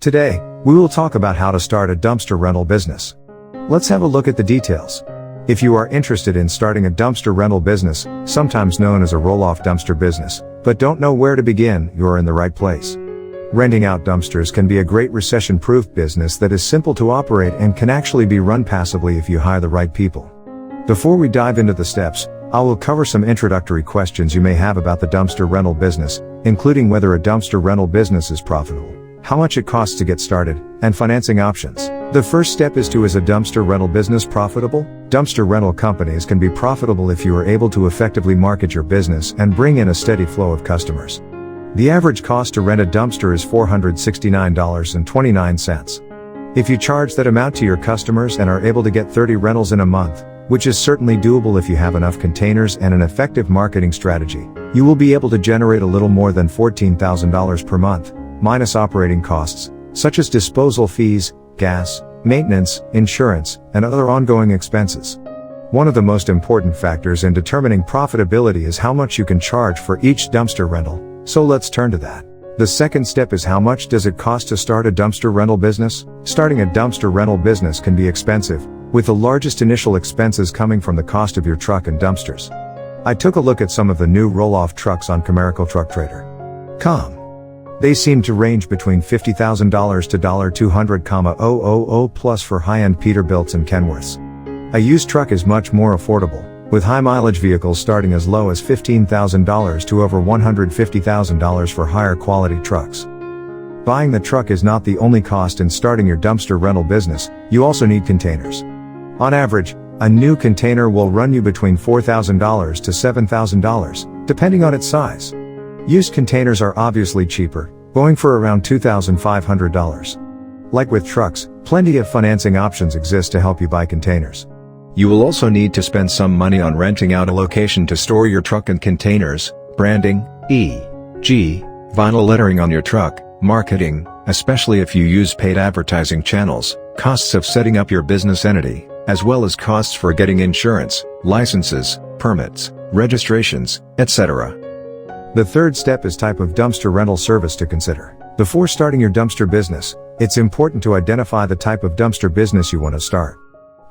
Today, we will talk about how to start a dumpster rental business. Let's have a look at the details. If you are interested in starting a dumpster rental business, sometimes known as a roll-off dumpster business, but don't know where to begin, you're in the right place. Renting out dumpsters can be a great recession-proof business that is simple to operate and can actually be run passively if you hire the right people. Before we dive into the steps, I will cover some introductory questions you may have about the dumpster rental business, including whether a dumpster rental business is profitable, how much it costs to get started, and financing options. The first step is a dumpster rental business profitable? Dumpster rental companies can be profitable if you are able to effectively market your business and bring in a steady flow of customers. The average cost to rent a dumpster is $469.29. If you charge that amount to your customers and are able to get 30 rentals in a month, which is certainly doable if you have enough containers and an effective marketing strategy, you will be able to generate a little more than $14,000 per month, minus operating costs, such as disposal fees, gas, maintenance, insurance, and other ongoing expenses. One of the most important factors in determining profitability is how much you can charge for each dumpster rental, so let's turn to that. The second step is how much does it cost to start a dumpster rental business? Starting a dumpster rental business can be expensive, with the largest initial expenses coming from the cost of your truck and dumpsters. I took a look at some of the new roll-off trucks on CommercialTruckTrader.com. They seem to range between $50,000 to $200,000 plus for high-end Peterbilts and Kenworths. A used truck is much more affordable, with high-mileage vehicles starting as low as $15,000 to over $150,000 for higher-quality trucks. Buying the truck is not the only cost in starting your dumpster rental business, you also need containers. On average, a new container will run you between $4,000 to $7,000, depending on its size. Used containers are obviously cheaper, going for around $2,500. Like with trucks, plenty of financing options exist to help you buy containers. You will also need to spend some money on renting out a location to store your truck and containers, branding, e.g., vinyl lettering on your truck, marketing, especially if you use paid advertising channels, costs of setting up your business entity, as well as costs for getting insurance, licenses, permits, registrations, etc. The third step is type of dumpster rental service to consider. Before starting your dumpster business, it's important to identify the type of dumpster business you want to start.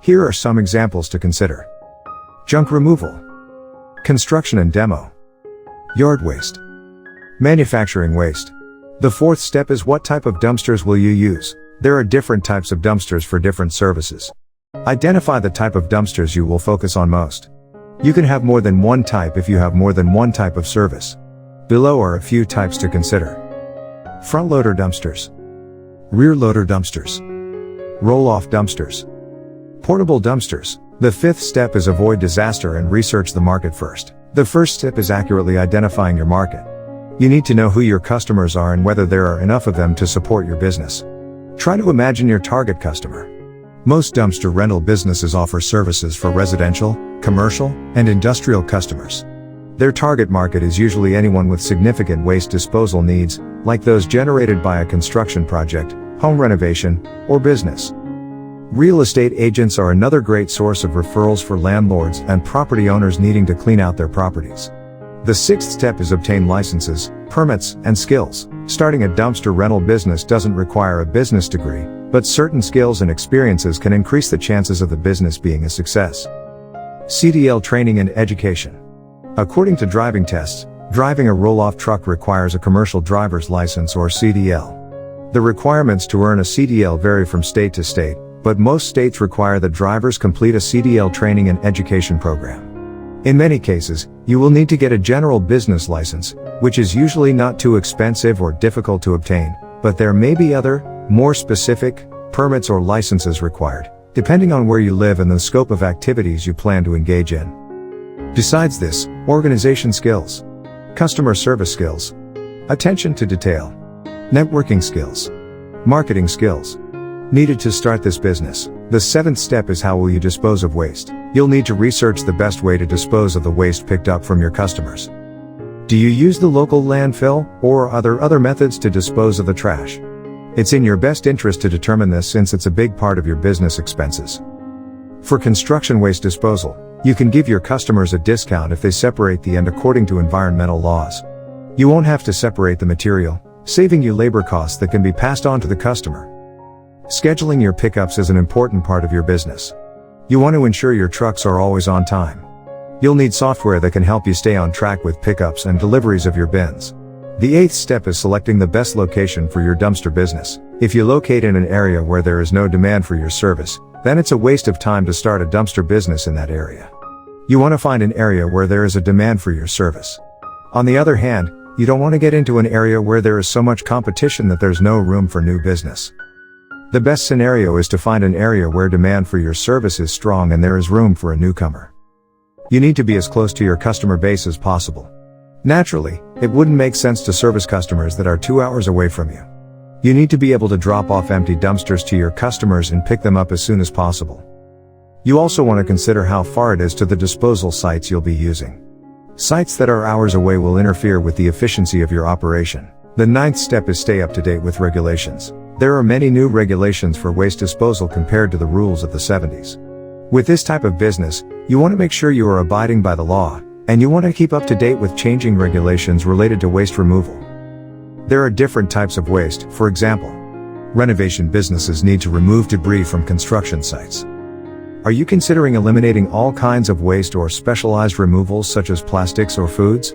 Here are some examples to consider. Junk removal, construction and demo, yard waste, manufacturing waste. The fourth step is what type of dumpsters will you use? There are different types of dumpsters for different services. Identify the type of dumpsters you will focus on most. You can have more than one type if you have more than one type of service. Below are a few types to consider. Front loader dumpsters, rear loader dumpsters, roll-off dumpsters, portable dumpsters. The fifth step is avoid disaster and research the market first. The first step is accurately identifying your market. You need to know who your customers are and whether there are enough of them to support your business. Try to imagine your target customer. Most dumpster rental businesses offer services for residential, commercial, and industrial customers. Their target market is usually anyone with significant waste disposal needs, like those generated by a construction project, home renovation, or business. Real estate agents are another great source of referrals for landlords and property owners needing to clean out their properties. The sixth step is obtain licenses, permits, and skills. Starting a dumpster rental business doesn't require a business degree, but certain skills and experiences can increase the chances of the business being a success. CDL training and education. According to driving tests, driving a roll-off truck requires a commercial driver's license or CDL. The requirements to earn a CDL vary from state to state, but most states require that drivers complete a CDL training and education program. In many cases, you will need to get a general business license, which is usually not too expensive or difficult to obtain, but there may be other, more specific, permits or licenses required, depending on where you live and the scope of activities you plan to engage in. Besides this, organization skills, customer service skills, attention to detail, networking skills, marketing skills, needed to start this business. The seventh step is how will you dispose of waste? You'll need to research the best way to dispose of the waste picked up from your customers. Do you use the local landfill, or are there other methods to dispose of the trash? It's in your best interest to determine this since it's a big part of your business expenses. For construction waste disposal, you can give your customers a discount if they separate the end according to environmental laws. You won't have to separate the material, saving you labor costs that can be passed on to the customer. Scheduling your pickups is an important part of your business. You want to ensure your trucks are always on time. You'll need software that can help you stay on track with pickups and deliveries of your bins. The 8th step is selecting the best location for your dumpster business. If you locate in an area where there is no demand for your service, then it's a waste of time to start a dumpster business in that area. You want to find an area where there is a demand for your service. On the other hand, you don't want to get into an area where there is so much competition that there's no room for new business. The best scenario is to find an area where demand for your service is strong and there is room for a newcomer. You need to be as close to your customer base as possible. Naturally, it wouldn't make sense to service customers that are 2 hours away from you. You need to be able to drop off empty dumpsters to your customers and pick them up as soon as possible. You also want to consider how far it is to the disposal sites you'll be using. Sites that are hours away will interfere with the efficiency of your operation. The 9th step is stay up to date with regulations. There are many new regulations for waste disposal compared to the rules of the 70s. With this type of business, you want to make sure you are abiding by the law, and you want to keep up to date with changing regulations related to waste removal. There are different types of waste. For example, renovation businesses need to remove debris from construction sites. Are you considering eliminating all kinds of waste or specialized removals such as plastics or foods?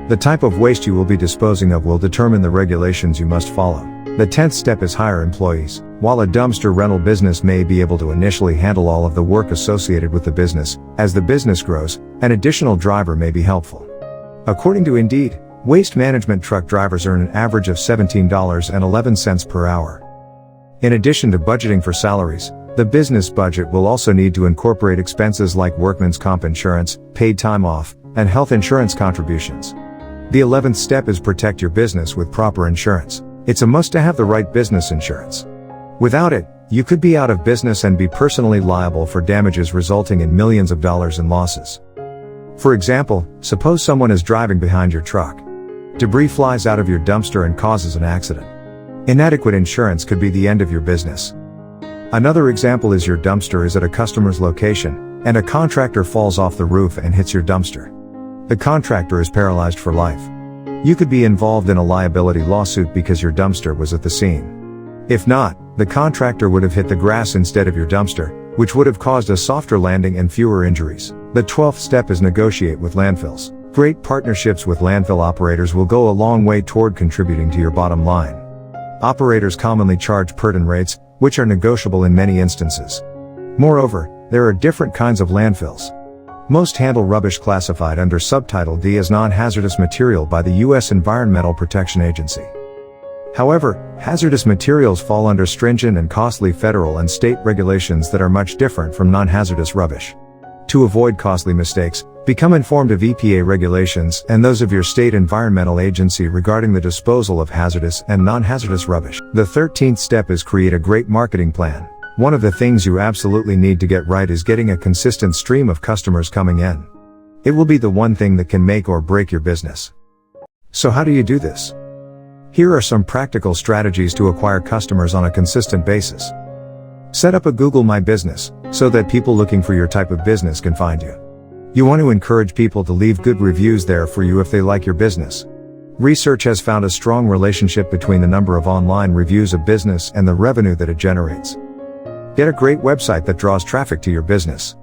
The type of waste you will be disposing of will determine the regulations you must follow. The 10th step is hire employees. While a dumpster rental business may be able to initially handle all of the work associated with the business, as the business grows, an additional driver may be helpful. According to Indeed, waste management truck drivers earn an average of $17.11 per hour. In addition to budgeting for salaries, the business budget will also need to incorporate expenses like workman's comp insurance, paid time off, and health insurance contributions. The 11th step is protect your business with proper insurance. It's a must to have the right business insurance. Without it, you could be out of business and be personally liable for damages resulting in millions of dollars in losses. For example, suppose someone is driving behind your truck. Debris flies out of your dumpster and causes an accident. Inadequate insurance could be the end of your business. Another example is your dumpster is at a customer's location, and a contractor falls off the roof and hits your dumpster. The contractor is paralyzed for life. You could be involved in a liability lawsuit because your dumpster was at the scene. If not, the contractor would have hit the grass instead of your dumpster, which would have caused a softer landing and fewer injuries. The 12th step is negotiate with landfills. Great partnerships with landfill operators will go a long way toward contributing to your bottom line. Operators commonly charge per-ton rates, which are negotiable in many instances. Moreover, there are different kinds of landfills. Most handle rubbish classified under Subtitle D as non-hazardous material by the U.S. Environmental Protection Agency. However, hazardous materials fall under stringent and costly federal and state regulations that are much different from non-hazardous rubbish. To avoid costly mistakes, become informed of EPA regulations and those of your state environmental agency regarding the disposal of hazardous and non-hazardous rubbish. The 13th step is create a great marketing plan. One of the things you absolutely need to get right is getting a consistent stream of customers coming in. It will be the one thing that can make or break your business. So how do you do this? Here are some practical strategies to acquire customers on a consistent basis. Set up a Google My Business, so that people looking for your type of business can find you. You want to encourage people to leave good reviews there for you if they like your business. Research has found a strong relationship between the number of online reviews of business and the revenue that it generates. Get a great website that draws traffic to your business.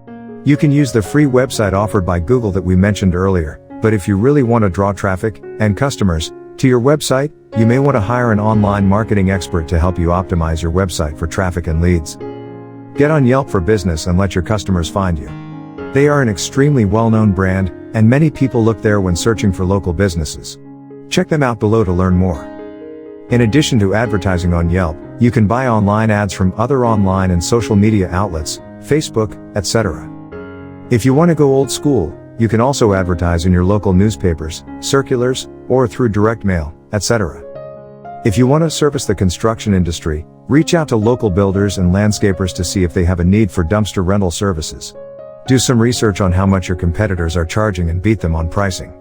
You can use the free website offered by Google that we mentioned earlier, but if you really want to draw traffic and customers to your website, you may want to hire an online marketing expert to help you optimize your website for traffic and leads. Get on Yelp for Business and let your customers find you. They are an extremely well-known brand, and many people look there when searching for local businesses. Check them out below to learn more. In addition to advertising on Yelp, you can buy online ads from other online and social media outlets, Facebook, etc. If you want to go old school, you can also advertise in your local newspapers, circulars, or through direct mail, etc. If you want to service the construction industry, reach out to local builders and landscapers to see if they have a need for dumpster rental services. Do some research on how much your competitors are charging and beat them on pricing.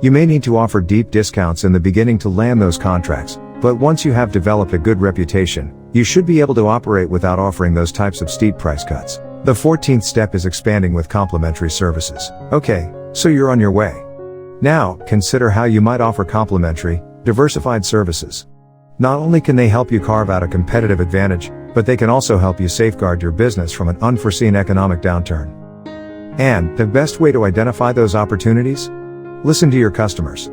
You may need to offer deep discounts in the beginning to land those contracts, but once you have developed a good reputation, you should be able to operate without offering those types of steep price cuts. The 14th step is expanding with complementary services. Okay, so you're on your way. Now, consider how you might offer complementary, diversified services. Not only can they help you carve out a competitive advantage, but they can also help you safeguard your business from an unforeseen economic downturn. And the best way to identify those opportunities? Listen to your customers.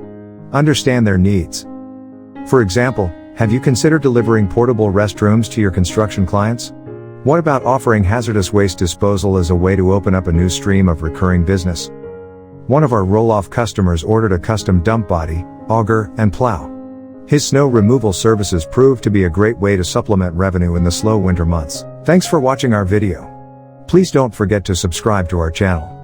Understand their needs. For example, have you considered delivering portable restrooms to your construction clients? What about offering hazardous waste disposal as a way to open up a new stream of recurring business? One of our roll-off customers ordered a custom dump body, auger, and plow. His snow removal services proved to be a great way to supplement revenue in the slow winter months. Thanks for watching our video. Please don't forget to subscribe to our channel.